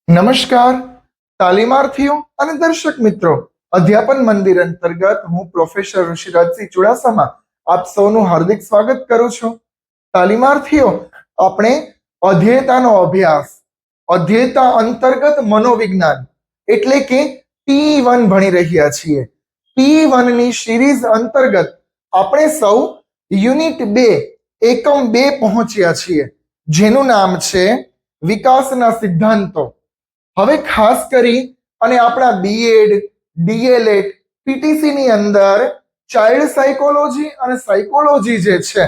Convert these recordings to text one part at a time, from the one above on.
નમસ્કાર તાલીમાર્થીઓ અને દર્શક મિત્રો, અધ્યાપન મંદિર અંતર્ગત હું પ્રોફેસર ઋષિરાજસિંહ ચુડાસમા આપ સૌનું હાર્દિક સ્વાગત કરું છું. તાલીમાર્થીઓ, આપણે અધ્યેયતાનો અભ્યાસ, અધ્યેયતા અંતર્ગત મનોવિજ્ઞાન એટલે કે P1 ભણી રહ્યા છીએ. P1 ની સિરીઝ અંતર્ગત આપણે સૌ યુનિટ 2 એકમ 2 પહોંચ્યા છીએ, જેનું નામ છે વિકાસના સિદ્ધાંતો. હવે ખાસ કરી અને આપણા બીએડ, ડીએલએડ, પીટીસી ની અંદર ચાઇલ્ડ સાયકોલોજી અને સાયકોલોજી જે છે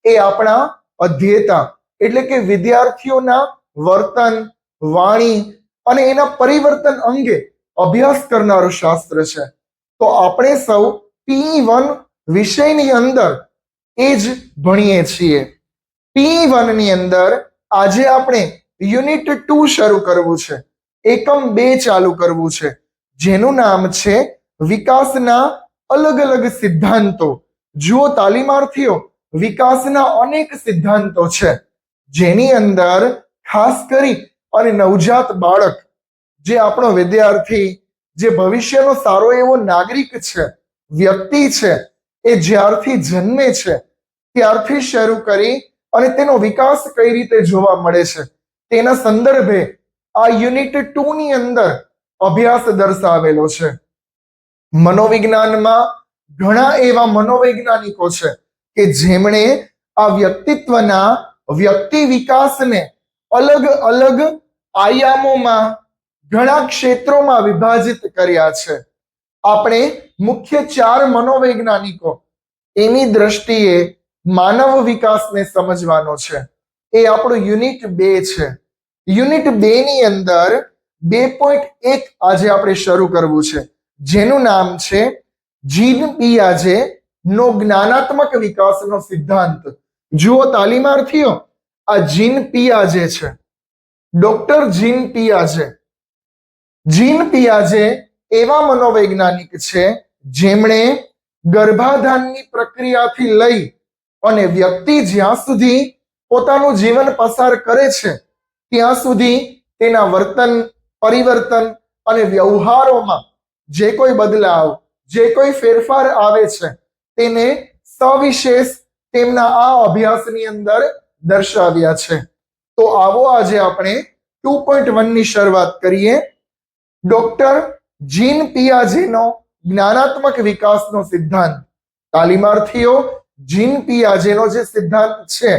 એ આપણા અધ્યેયતા એટલે કે વિદ્યાર્થીઓના વર્તન, વાણી અને એના પરિવર્તન અંગે અભ્યાસ કરનારું શાસ્ત્ર છે. તો આપણે સૌ P1 વિષયની અંદર એ જ ભણીએ છીએ. P1 ની અંદર આજે આપણે યુનિટ 2 શરૂ કરવું છે, એકમ 2 ચાલુ કરવું છે, જેનું નામ છે વિકાસના અલગ અલગ સિદ્ધાંતો. જુઓ તાલીમાર્થીઓ, વિકાસના અનેક સિદ્ધાંતો છે, જેની અંદર ખાસ કરી અને નવજાત બાળક, જે આપણો વિદ્યાર્થી, જે ભવિષ્યનો સારો એવો નાગરિક છે, વ્યક્તિ છે, એ જ્યારથી જન્મે છે ત્યારથી શરૂ કરી અને તેનો વિકાસ કઈ રીતે જોવા મળે છે તેના સંદર્ભે આ યુનિટ 2 ની અંદર અભ્યાસ દર્શાવેલો છે. મનોવિજ્ઞાનમાં ઘણા એવા મનોવૈજ્ઞાનિકો છે કે જેમણે આ વ્યક્તિત્વના વ્યક્તિ વિકાસને અલગ અલગ આયામોમાં, ઘણા ક્ષેત્રોમાં વિભાજિત કર્યા છે. આપણે મુખ્ય 4 મનોવૈજ્ઞાનિકો એની દ્રષ્ટિએ માનવ વિકાસને સમજવાનો છે. એ આપણું યુનિટ 2 છે. યુનિટ 2 ની અંદર 2.1 આજે આપણે શરૂ કરવું છે, જેનું નામ છે જીન પિયાજે નો જ્ઞાનાત્મક વિકાસનો સિદ્ધાંત. જુઓ તાલીમાર્થીઓ, આ જીન પિયાજે છે, ડોક્ટર જીન પિયાજે. જીન પિયાજે એવા મનોવૈજ્ઞાનિક છે જેમણે ગર્ભાધાનની પ્રક્રિયાથી લઈ અને વ્યક્તિ જ્યાં સુધી પોતાનું જીવન પસાર કરે છે ત્યાં સુધી તેના વર્તન, પરિવર્તન અને વ્યવહારોમાં જે કોઈ બદલાવ, જે કોઈ ફેરફાર આવે છે તેને સવિશેષ તેમના આ અભ્યાસની અંદર દર્શાવ્યા છે. તો આવો આજે આપણે 2.1 ની શરૂઆત કરીએ. ડોક્ટર જીન પિયાજેનો જ્ઞાનાત્મક વિકાસનો સિદ્ધાંત. તાલીમાર્થીઓ, જીન પિયાજેનો જે સિદ્ધાંત છે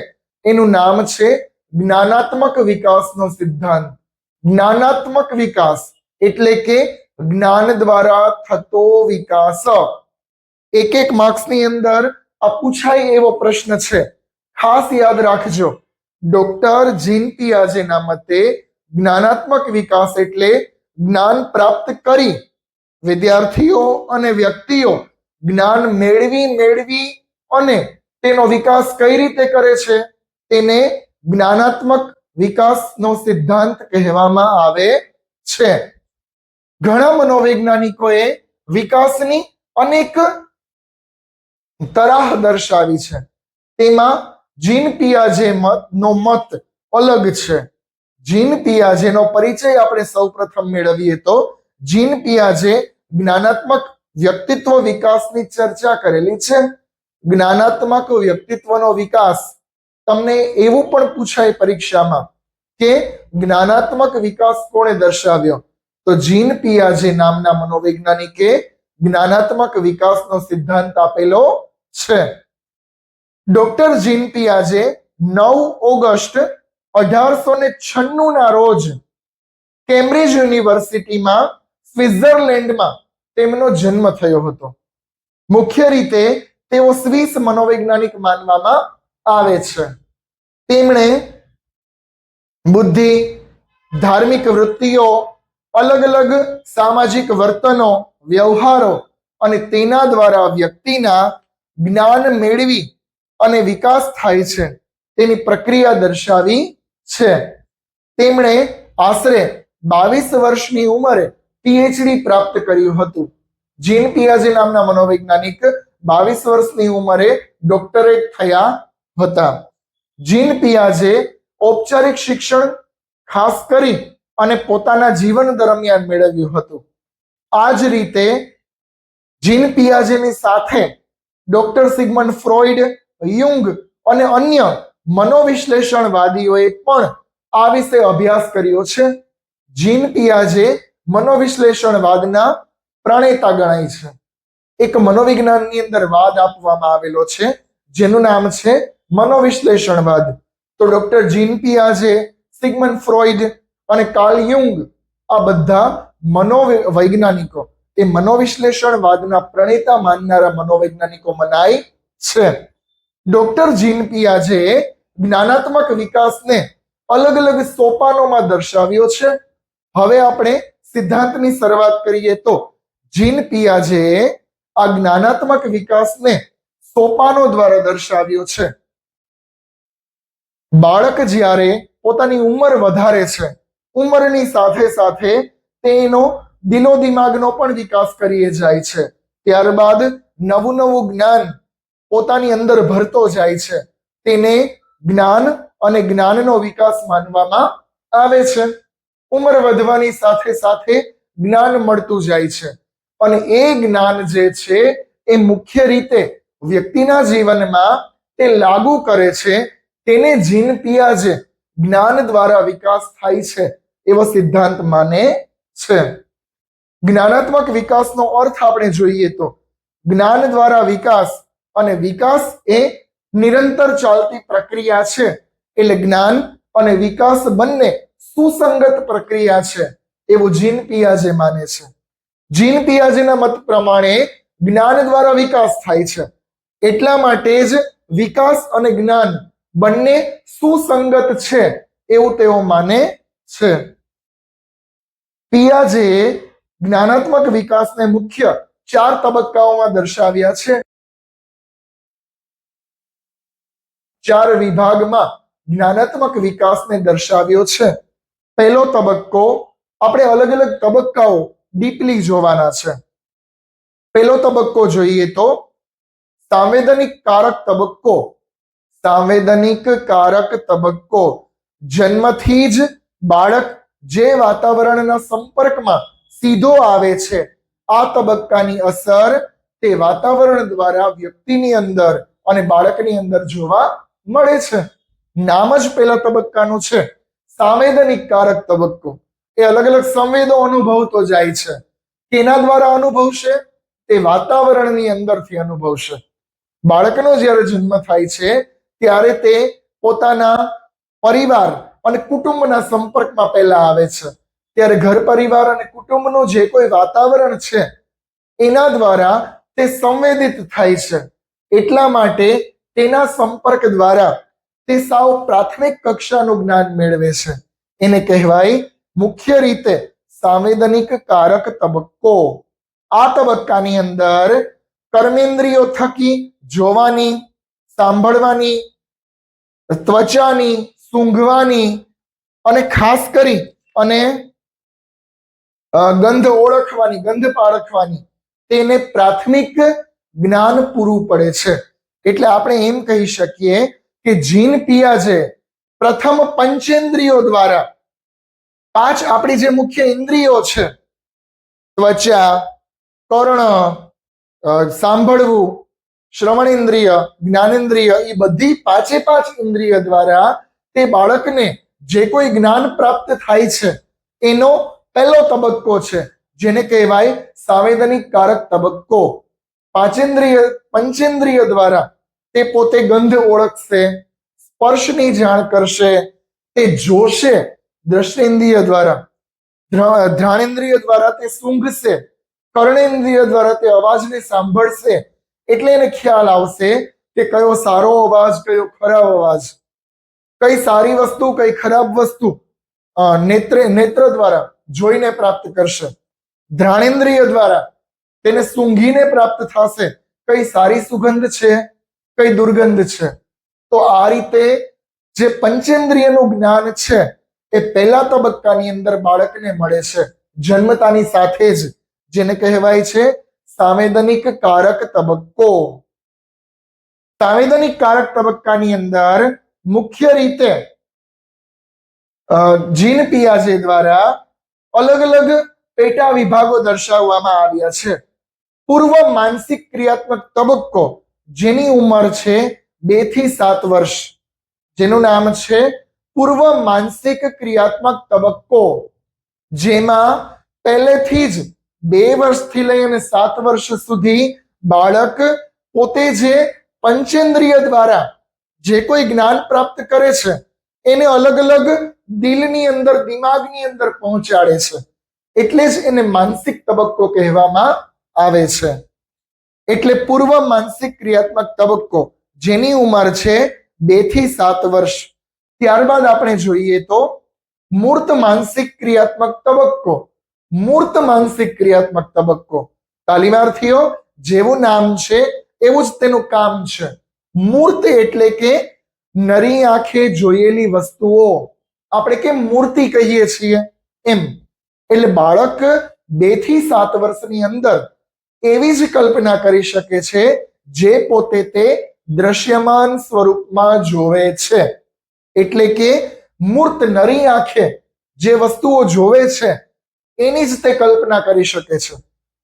એનું નામ છે જ્ઞાનાત્મક વિકાસનો સિદ્ધાંત. જ્ઞાનાત્મક વિકાસ એટલે કે જ્ઞાન દ્વારા થતો વિકાસ. એક માર્ક્સની અંદર આ પૂછાય એવો પ્રશ્ન છે, ખાસ યાદ રાખજો. ડોક્ટર જીન પિયાજેના મતે જ્ઞાનાત્મક વિકાસ એટલે જ્ઞાન પ્રાપ્ત કરી વિદ્યાર્થીઓ અને વ્યક્તિઓ જ્ઞાન મેળવી અને તેનો વિકાસ કઈ રીતે કરે છે તેને જ્ઞાનાત્મક વિકાસનો સિદ્ધાંત કહેવામાં આવે છે. ઘણા મનોવૈજ્ઞાનિકોએ વિકાસની અનેક તરાહ દર્શાવી છે. તેમાં જીન પિયાજે નો મત અલગ છે. જીન પિયાજેનો પરિચય આપણે સૌપ્રથમ મેળવીએ તો જીન પિયાજે જ્ઞાનાત્મક વ્યક્તિત્વ વિકાસની ચર્ચા કરેલી છે. જ્ઞાનાત્મક વ્યક્તિત્વનો વિકાસ, તમને એવું પણ પૂછાય પરીક્ષામાં કે જ્ઞાનાત્મક વિકાસ કોણે દર્શાવ્યો, તો જીન પિયાજે નામના મનોવૈજ્ઞાનિકે જ્ઞાનાત્મક વિકાસનો સિદ્ધાંત આપેલો છે. ડોક્ટર જીન પિયાજે 9 ઓગસ્ટ 1896 ના રોજ કેમ્બ્રિજ યુનિવર્સિટીમાં સ્વિટ્ઝરલેન્ડમાં તેમનો જન્મ થયો હતો. મુખ્ય રીતે તેઓ સ્વિસ મનોવૈજ્ઞાનિક માનવામાં આવે છે. તેમણે બુદ્ધિ, ધાર્મિક વૃત્તિઓ, અલગ અલગ સામાજિક વર્તનો, વ્યવહારો અને તેના દ્વારા વ્યક્તિના જ્ઞાન મેળવી અને વિકાસ થાય છે તેની પ્રક્રિયા દર્શાવી છે. તેમણે આશરે 22 વર્ષની ઉંમરે પીએચડી પ્રાપ્ત કર્યું હતું. જીન પિયાજે નામના મનોવૈજ્ઞાનિક 22 વર્ષની ઉંમરે ડોક્ટરેટ થયા હતા. જીન પિયાજે ઔપચારિક શિક્ષણ ખાસ કરી અને પોતાના જીવન દરમિયાન મેળવ્યું હતું. આ જ રીતે જીન પિયાજેની સાથે ડોક્ટર સિગમન્ડ ફ્રોઈડ, યુંગ અને અન્ય મનોવિશ્લેષણવાદીઓએ પણ આ વિશે અભ્યાસ કર્યો છે. જીન પિયાજે મનોવિશ્લેષણવાદના પ્રણેતા ગણાય છે. એક મનોવિજ્ઞાનની અંદર વાદ આપવામાં આવેલો છે જેનું નામ છે મનોવિશ્લેષણવાદ. તો ડોક્ટર જીન પિયાજે, સિગમન્ડ ફ્રોઈડ અને કાર્લ યુંગ આ બધા મનોવૈજ્ઞાનિકો એ મનોવિશ્લેષણવાદના પ્રણેતા માનનારા મનોવૈજ્ઞાનિકો મનાય છે. ડોક્ટર જીન પિયાજે જ્ઞાનાત્મક વિકાસને અલગ અલગ સોપાનોમાં દર્શાવ્યો છે. હવે આપણે સિદ્ધાંતની શરૂઆત કરીએ તો જીન પિયાજે આ જ્ઞાનાત્મક વિકાસને સોપાનો દ્વારા દર્શાવ્યો છે. બાળક જ્યારે પોતાની ઉંમર વધારે છે, ઉંમરની સાથે સાથે તેનો દિલો દિમાગનો પણ વિકાસ કરી જાય છે. ત્યારબાદ નવું નવું જ્ઞાન પોતાની અંદર ભરતો જાય છે. તેને જ્ઞાન અને જ્ઞાનનો વિકાસ માનવામાં આવે છે. ઉંમર વધવાની સાથે સાથે જ્ઞાન મળતું જાય છે અને એ જ્ઞાન જે છે એ મુખ્ય રીતે વ્યક્તિના જીવનમાં તે લાગુ કરે છે. તેને જીન પિયાજે જ્ઞાન દ્વારા વિકાસ થાય છે એવો સિદ્ધાંત માને છે. જ્ઞાનાત્મક વિકાસનો અર્થ આપણે જોઈએ તો જ્ઞાન દ્વારા વિકાસ, અને વિકાસ એ નિરંતર ચાલતી પ્રક્રિયા છે. એટલે જ્ઞાન અને વિકાસ બંને સુસંગત પ્રક્રિયા છે એવું જીન પિયાજે માને છે. જીન પિયાજેના મત પ્રમાણે જ્ઞાન દ્વારા વિકાસ થાય છે, એટલા માટે જ વિકાસ અને જ્ઞાન બંને સુસંગત છે એવું તેઓ માને છે. પિયાજે જ્ઞાનાત્મક વિકાસને મુખ્ય 4 તબક્કાઓમાં દર્શાવ્યા છે. 4 વિભાગમાં જ્ઞાનાત્મક વિકાસને દર્શાવ્યો છે. પહેલો તબક્કો, આપણે અલગ અલગ તબક્કાઓ ડીપલી જોવાના છે. પહેલો તબક્કો જોઈએ તો સાંવેદનિક કારક તબક્કો. સાંવેદનિક કારક તબક્કો જન્મથી જ બાળક જે વાતાવરણના સંપર્કમાં સીધો આવે છે, આ તબક્કાની અસર તે વાતાવરણ દ્વારા વ્યક્તિની અંદર અને બાળકની અંદર જોવા મળે છે. નામ જ પહેલા તબક્કાનું છે સાંવેદનિક કારક તબક્કો. એ અલગ અલગ સંવેદો અનુભવતો જાય છે. કેના દ્વારા અનુભવશે? તે વાતાવરણની અંદરથી અનુભવશે. બાળકનો જ્યારે જન્મ થાય છે ત્યારે તે પોતાના પરિવાર અને કુટુંબના સંપર્કમાં પહેલા આવે છે. ત્યારે ઘર પરિવાર અને કુટુંબનું જે કોઈ વાતાવરણ છે એના દ્વારા તે સંવેદિત થાય છે. એટલા માટે તેના સંપર્ક દ્વારા તે સાવ પ્રાથમિક કક્ષાનું જ્ઞાન મેળવે છે. એને કહેવાય મુખ્ય રીતે સાંવેદનિક કારક તબક્કો. આ તબક્કાની અંદર કર્મેન્દ્રિયો થકી જોવાની, સાંભળવાની, ત્વચાની, સૂંઘવાની અને ખાસ કરી અને ગંધ ઓળખવાની, ગંધ પારખવાની તેને પ્રાથમિક જ્ઞાન પૂરું પડે છે. એટલે આપણે એમ કહી શકીએ કે જીન પિયાજે પ્રથમ પંચેન્દ્રિયો દ્વારા 5 આપણી જે મુખ્ય ઇન્દ્રિયો છે, ત્વચા, કર્ણ, સાંભળવું, શ્રવણેન્દ્રિય, જ્ઞાનેન્દ્રિય, એ બધી 5 ઇન્દ્રિય દ્વારા તે બાળકને જે કોઈ જ્ઞાન પ્રાપ્ત થાય છે એનો પહેલો તબક્કો છે જેને કહેવાય સાંવેદનિક કારક તબક્કો. પંચેન્દ્રિય દ્વારા તે પોતે ગંધ ઓળખશે, સ્પર્શની જાણ કરશે, તે જોશે દ્રષ્ટેન્દ્રિય દ્વારા, ઘ્રાણેન્દ્રિય દ્વારા તે સૂંઘશે, કર્ણેન્દ્રિય દ્વારા તે અવાજને સાંભળશે. એટલે એને ખ્યાલ આવશે કે કયો સારો અવાજ, કયો ખરાબ અવાજ, કઈ સારી વસ્તુ, કઈ ખરાબ વસ્તુ નેત્ર દ્વારા જોઈને પ્રાપ્ત કરશે. ઘ્રાણેન્દ્રિય દ્વારા તેને સૂંઘીને પ્રાપ્ત થશે કઈ સારી સુગંધ છે, કઈ દુર્ગંધ છે. તો આ રીતે જે પંચેન્દ્રિયનું જ્ઞાન છે એ પહેલા તબક્કાની અંદર બાળકને મળે છે જન્મતાની સાથે જ, જેને કહેવાય છે સાંવેદનિક કારક તબક્કો. સાંવેદનિક કારક તબક્કાની અંદર મુખ્ય રીતે જીન પિયાજે દ્વારા અલગ અલગ પેટા વિભાગો દર્શાવવામાં આવ્યા છે. પૂર્વ માનસિક ક્રિયાત્મક તબક્કો, જેની ઉંમર છે 2 થી 7 વર્ષ, જેનું નામ છે પૂર્વ માનસિક ક્રિયાત્મક તબક્કો, જેમાં પહેલેથી જ 2 વર્ષથી લઈને 7 વર્ષ સુધી બાળક પોતે જે પંચેન્દ્રિય દ્વારા જે કોઈ જ્ઞાન પ્રાપ્ત કરે છે એને અલગ અલગ દિલની અંદર, દિમાગની અંદર પહોંચાડે છે, એટલે જ એને માનસિક તબક્કો કહેવામાં આવે છે. એટલે પૂર્વ માનસિક ક્રિયાત્મક તબક્કો, જેની ઉંમર છે 2 થી 7 વર્ષ. ત્યારબાદ આપણે જોઈએ તો મૂર્ત માનસિક ક્રિયાત્મક તબક્કો. મૂર્ત માનસિક ક્રિયાત્મક તબક્કો, તાલીમાર્થીઓ, જેવું નામ છે એવું જ તેનું કામ છે. મૂર્ત એટલે કે નરી આંખે જોયેલી વસ્તુઓ, આપણે કેમ મૂર્તિ કહીએ છીએ એમ. એટલે બાળક 2 થી 7 વર્ષની અંદર એવી જ કલ્પના કરી શકે છે જે પોતે તે દ્રશ્યમાન સ્વરૂપમાં જોવે છે. એટલે કે મૂર્ત નરી આંખે જે વસ્તુઓ જોવે છે એની જ તે કલ્પના કરી શકે છે,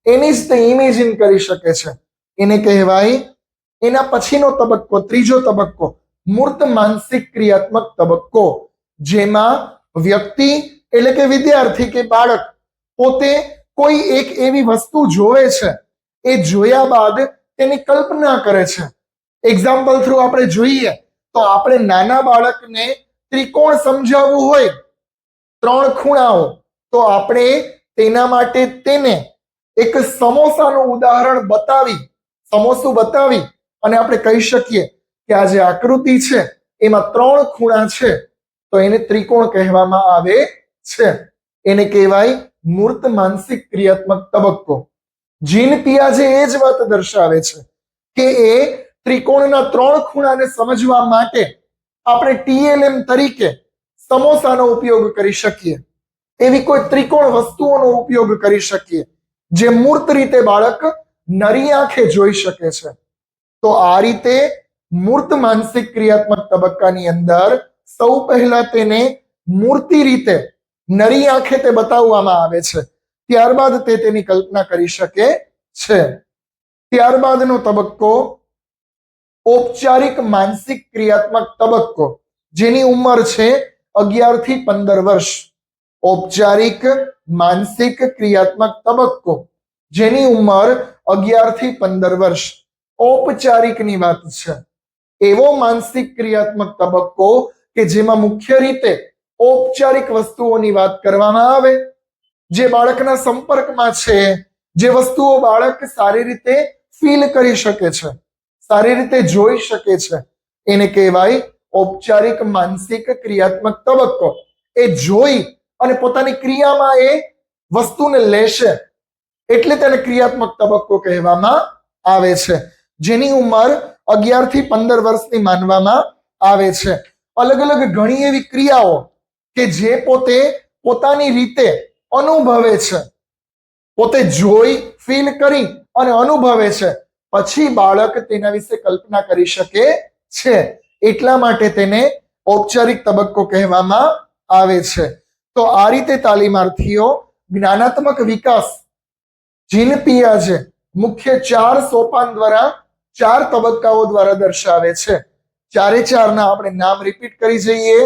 એની જ તે ઇમેજિન કરી શકે છે. એને કહેવાય. એના પછીનો તબક્કો, ત્રીજો તબક્કો, મૂર્ત માનસિક ક્રિયાત્મક તબક્કો, જેમાં વ્યક્તિ એટલે કે વિદ્યાર્થી કે બાળક પોતે કોઈ એક એવી વસ્તુ જોવે છે, એ જોયા બાદ તેની કલ્પના કરે છે. એક્ઝામ્પલ થ્રુ આપણે જોઈએ તો આપણે નાના બાળકને ત્રિકોણ સમજાવવું હોય, 3 ખૂણાઓ, તો આપણે તેના માટે તેને એક સમોસાનું ઉદાહરણ બતાવી, સમોસું બતાવી અને આપણે કહી શકીએ કે આ જે આકૃતિ છે એમાં 3 ખૂણા છે, તો એને ત્રિકોણ કહેવામાં આવે છે. એને કહેવાય મૂર્ત માનસિક ક્રિયાત્મક તબક્કો. જીન પિયાજે એ જ વાત દર્શાવે છે કે એ ત્રિકોણના 3 ખૂણાને સમજવા માટે આપણે TLM તરીકે સમોસાનો ઉપયોગ કરી શકીએ, એવી કોઈ ત્રિકોણ વસ્તુઓનો ઉપયોગ કરી શકીએ જે મૂર્ત રીતે બાળક નરી આંખે જોઈ શકે છે. તો આ રીતે મૂર્ત માનસિક ક્રિયાત્મક તબક્કાની અંદર સૌ પહેલા તેને મૂર્તિ રીતે નરી આંખે તે બતાવવામાં આવે છે, ત્યારબાદ તે તેની કલ્પના કરી શકે છે. ત્યારબાદનો તબક્કો ઔપચારિક માનસિક ક્રિયાત્મક તબક્કો, જેની ઉંમર છે 11 થી 15 વર્ષ. ઔપચારિક માનસિક ક્રિયાત્મક તબક્કો, જેની ઉંમર 11 થી 15 વર્ષ. ઔપચારિકની વાત છે. એવો માનસિક ક્રિયાત્મક તબક્કો કે જેમાં મુખ્ય રીતે ઔપચારિક વસ્તુઓની વાત કરવામાં આવે, જે બાળકના સંપર્કમાં છે, જે વસ્તુઓ બાળક સારી રીતે ફીલ કરી શકે છે, સારી રીતે જોઈ શકે છે, એને કહેવાય ઔપચારિક માનસિક ક્રિયાત્મક તબક્કો. એ જોઈ અને પોતાની ક્રિયામાં એ વસ્તુને લેશે એટલે તેને ક્રિયાત્મક તબક્કો કહેવામાં આવે છે, જેની ઉંમર 11 થી 15 વર્ષની માનવામાં આવે છે. અલગ અલગ ઘણી એવી ક્રિયાઓ કે જે પોતે પોતાની રીતે અનુભવે છે, પોતે જોઈ, ફીલ કરી અને અનુભવે છે, પછી બાળક તેના વિશે કલ્પના કરી શકે છે. એટલા માટે તેને ઔપચારિક તબક્કો કહેવામાં આવે છે. તો આ રીતે તાલીમાર્થીઓ જ્ઞાનાત્મક વિકાસ જીન પિયાજે મુખ્ય 4 સોપાન દ્વારા, 4 તબક્કાઓ દ્વારા દર્શાવે છે. 4 ના આપણે નામ રિપીટ કરી જઈએ.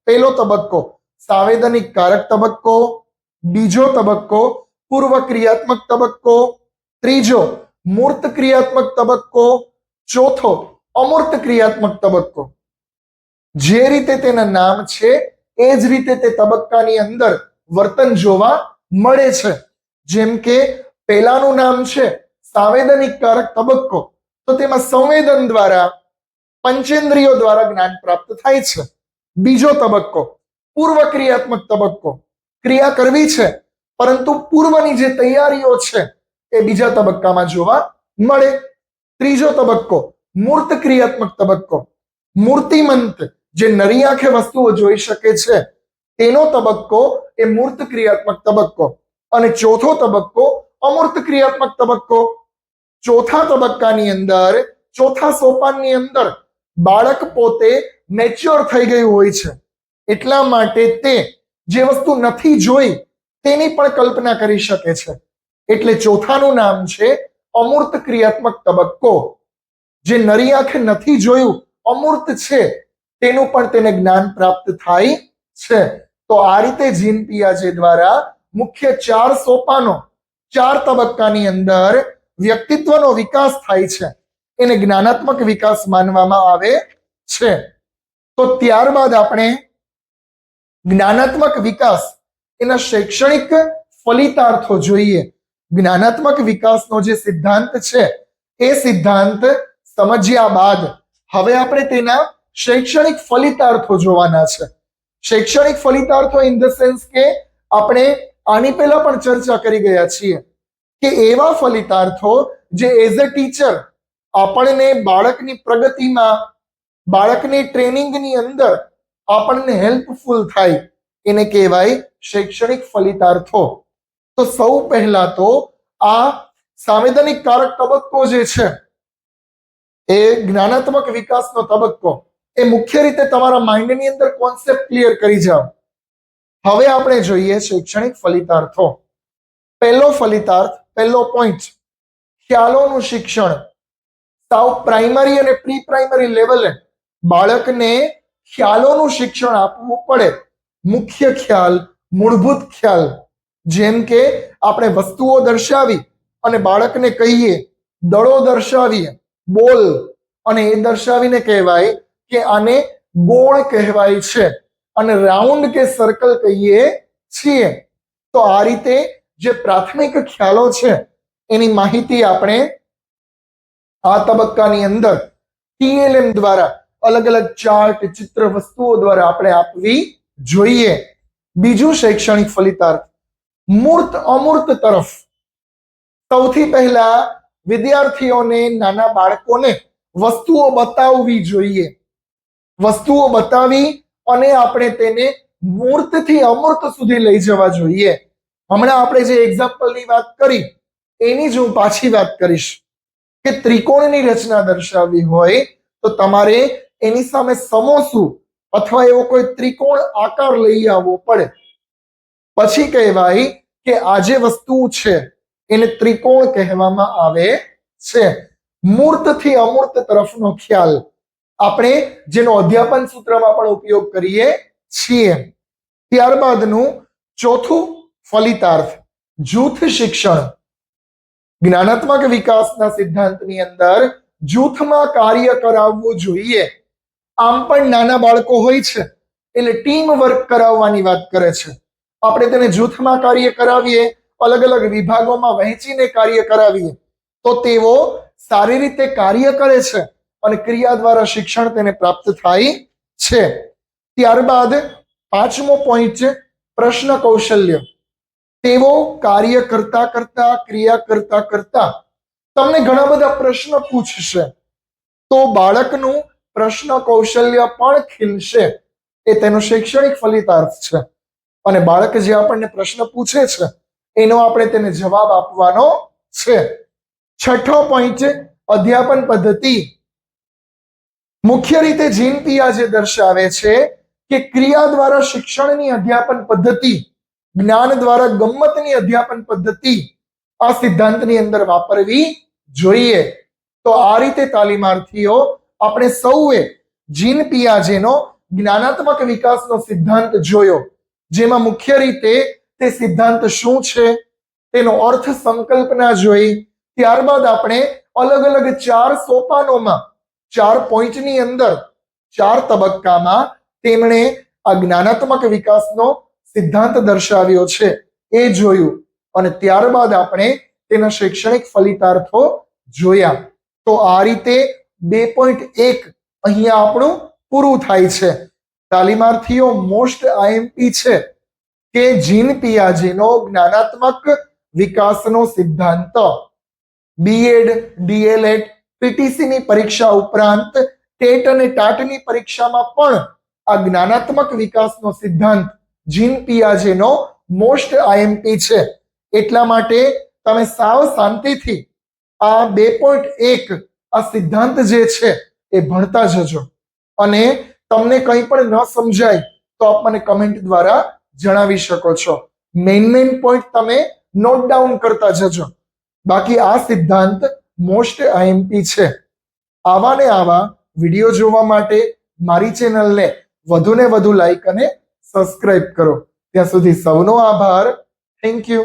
પહેલો તબક્કો સાંવેદનિક કારક તબક્કો, બીજો તબક્કો પૂર્વ ક્રિયાત્મક તબક્કો, ત્રીજો મૂર્ત ક્રિયાત્મક તબક્કો, ચોથો અમૂર્ત ક્રિયાત્મક તબક્કો. જે રીતે તેના નામ છે એ જ રીતે તે તબક્કાની અંદર વર્તન જોવા મળે છે. જેમ કે પહેલાનું નામ છે સાંવેદનિક કારક તબક્કો, તો તેમાં સંવેદન દ્વારા, પંચેન્દ્રિયો દ્વારા જ્ઞાન પ્રાપ્ત થાય છે. બીજો તબક્કો પૂર્વ ક્રિયાત્મક તબક્કો, ક્રિયા કરવી છે પરંતુ પૂર્વની જે તૈયારીઓ છે એ બીજા તબક્કામાં જોવા મળે. ત્રીજો તબક્કો મૂર્ત ક્રિયાત્મક તબક્કો, મૂર્તિમંત જે નરી આંખે વસ્તુઓ જોઈ શકે છે તેનો તબક્કો એ મૂર્ત ક્રિયાત્મક તબક્કો. અને ચોથો તબક્કો અમૂર્ત ક્રિયાત્મક તબક્કો. ચોથા તબક્કાની અંદર, ચોથા સોપાનની અંદર બાળક પોતે મેચ્યોર થઈ ગયું હોય છે, એટલા માટે તે જે વસ્તુ નથી જોઈ તેની પણ કલ્પના કરી શકે છે. એટલે ચોથાનું નામ છે અમૂર્ત ક્રિયાત્મક તબક્કો. જે નરી આંખે નથી જોયું, અમૂર્ત છે, તેનું પણ તેને જ્ઞાન પ્રાપ્ત થાય છે. તો આ રીતે જીન પિયાજે દ્વારા મુખ્ય 4 સોપાનો 4 તબક્કાની અંદર વ્યક્તિત્વનો વિકાસ થાય છે. એને જ્ઞાનાત્મક વિકાસ માનવામાં આવે છે. તો ત્યારબાદ આપણે જ્ઞાનાત્મક વિકાસ એના શૈક્ષણિક ફલિતાર્થો જોઈએ. જ્ઞાનાત્મક વિકાસનો જે સિદ્ધાંત છે એ સિદ્ધાંત સમજ્યા બાદ હવે આપણે તેના શૈક્ષણિક ફલિતાર્થો જોવાના છે. શૈક્ષણિક ફલિતાર્થો ઇન ધ સેન્સ કે આપણે આની પહેલા પણ ચર્ચા કરી ગયા છીએ કે એવા ફલિતાર્થો જે એઝ અ ટીચર આપણને બાળકની પ્રગતિમાં, બાળકની ટ્રેનિંગની અંદર આપણને હેલ્પફુલ થાય, એને કહેવાય શૈક્ષણિક ફલિતાર્થો. તો સૌ પહેલા તો આ સાંવેદનિક કારક તબક્કો જે છે એ જ્ઞાનાત્મક વિકાસનો તબક્કો, એ મુખ્ય રીતે તમારા માઇન્ડની અંદર કોન્સેપ્ટ ક્લિયર કરી જાઓ. હવે આપણે જોઈએ શૈક્ષણિક ફલિતાર્થો. પહેલો ફલિતાર્થ, પહેલો પોઈન્ટ, ખ્યાલોનું શિક્ષણ. સાવ પ્રાઇમરી અને પ્રી પ્રાઇમરી લેવલે બાળકને ખ્યાલોનું શિક્ષણ આપવું પડે. મુખ્ય ખ્યાલ, મૂળભૂત ખ્યાલ, જેમ કે આપણે વસ્તુઓ દર્શાવી અને બાળકને કહીએ, દડો દર્શાવીએ, બોલ, અને એ દર્શાવીને કહેવાય કે આને ગોળ કહેવાય છે અને રાઉન્ડ કે સર્કલ કહીએ છીએ. તો આ રીતે જે પ્રાથમિક ખ્યાલો છે એની માહિતી આપણે આ તબક્કાની અંદર TLM દ્વારા અલગ અલગ ચાર્ટ, ચિત્ર, વસ્તુઓ દ્વારા આપણે આપવી જોઈએ. બીજું શૈક્ષણિક ફલિતાર્થ મૂર્ત અમૂર્ત તરફ. સૌથી પહેલા વિદ્યાર્થીઓને, નાના બાળકોને વસ્તુઓ બતાવવી જોઈએ. વસ્તુઓ બતાવી અને આપણે તેને મૂર્તથી અમૂર્ત સુધી લઈ જવા જોઈએ. હમણાં આપણે જે એક્ઝામ્પલની વાત કરી એની જ હું પાછી વાત કરીશ કે ત્રિકોણની રચના દર્શાવવી હોય તો તમારે એની સામે સમોસું અથવા એવો કોઈ ત્રિકોણ આકાર લઈ આવવો પડે. પછી કહેવાય કે આ જે વસ્તુ છે એને ત્રિકોણ કહેવામાં આવે છે. મૂર્તથી અમૂર્ત તરફનો ખ્યાલ આપણે જેનો અધ્યાપન સૂત્રમાં પણ ઉપયોગ કરીએ છીએ. ત્યારબાદનું ચોથું ફલિતાર્થ જૂથ શિક્ષણ. જ્ઞાનાત્મક વિકાસના સિદ્ધાંતની અંદર જૂથમાં કાર્ય કરાવવું જોઈએ. આમ પણ નાના બાળકો હોય છે એટલે ટીમ વર્ક કરાવવાની વાત કરે છે. આપણે તેને જૂથમાં કાર્ય કરાવીએ, અલગ અલગ વિભાગોમાં વહેંચીને કાર્ય કરાવીએ તો તેઓ સારી રીતે કાર્ય કરે છે અને ક્રિયા દ્વારા શિક્ષણ તેને પ્રાપ્ત થાય છે. ત્યારબાદ પાંચમો પોઈન્ટ છે પ્રશ્ન કૌશલ્ય. તેઓ કાર્ય કરતા કરતા, ક્રિયા કરતા કરતા તમને ઘણા બધા પ્રશ્ન પૂછશે તો બાળકનું પ્રશ્ન કૌશલ્ય પણ ખીલશે. એ તેનો શૈક્ષણિક ફલિતાર્થ છે. અને બાળક જે આપણને પ્રશ્ન પૂછે છે એનો આપણે તેને જવાબ આપવાનો છે. છઠ્ઠો પોઈન્ટ છે અધ્યાપન પદ્ધતિ. મુખ્ય રીતે જીન પિયાજે દર્શાવે છે કે ક્રિયા દ્વારા શિક્ષણની અધ્યાપન પદ્ધતિ, જ્ઞાન દ્વારા ગમ્મતની અધ્યાપન પદ્ધતિ આ સિદ્ધાંતની અંદર વાપરવી જોઈએ. તો આ રીતે તાલીમાર્થીઓ આપણે સૌએ જીન પિયાજેનો જ્ઞાનાત્મક વિકાસનો સિદ્ધાંત જોયો, જેમાં મુખ્ય રીતે તે સિદ્ધાંત શું છે તેનો અર્થ સંકલ્પના જોઈ. ત્યારબાદ આપણે અલગ અલગ 4 સોપાનોમાં 4 પોઈન્ટની અંદર 4 તબક્કામાં તેમણે આ જ્ઞાનાત્મક વિકાસનો સિદ્ધાંત દર્શાવ્યો છે એ જોયું અને ત્યારબાદ આપણે તેના શૈક્ષણિક ફલિતાર્થો જોયા. તો આ રીતે 2.1 અહીંયા આપણું પૂરું થાય છે. તાલીમાર્થીઓ મોસ્ટ આઈએમપી છે કે જીન પિયાજેનો જ્ઞાનાત્મક વિકાસનો સિદ્ધાંત બીએડ, ડીએલએડ, પીટીસીની પરીક્ષા ઉપરાંત ટેટ અને ટાટની પરીક્ષામાં પણ આ જ્ઞાનાત્મક વિકાસનો સિદ્ધાંત જીન પિયાજેનો મોસ્ટ આઈએમપી છે. એટલા માટે તમે સાવ શાંતિથી આ 2.1 આ સિદ્ધાંત જે છે એ ભણતા જજો અને તમને કંઈ પણ ન સમજાય તો આપ મને કમેન્ટ દ્વારા જણાવી શકો છો. મેઇન પોઈન્ટ તમે નોટ ડાઉન કરતા જજો. બાકી આ સિદ્ધાંત મોસ્ટ આઈએમપી છે. આવા ને આવા વિડીયો જોવા માટે મારી ચેનલને વધુને વધુ લાઈક અને સબસ્ક્રાઇબ કરો. ત્યાં સુધી સૌનો આભાર. Thank you.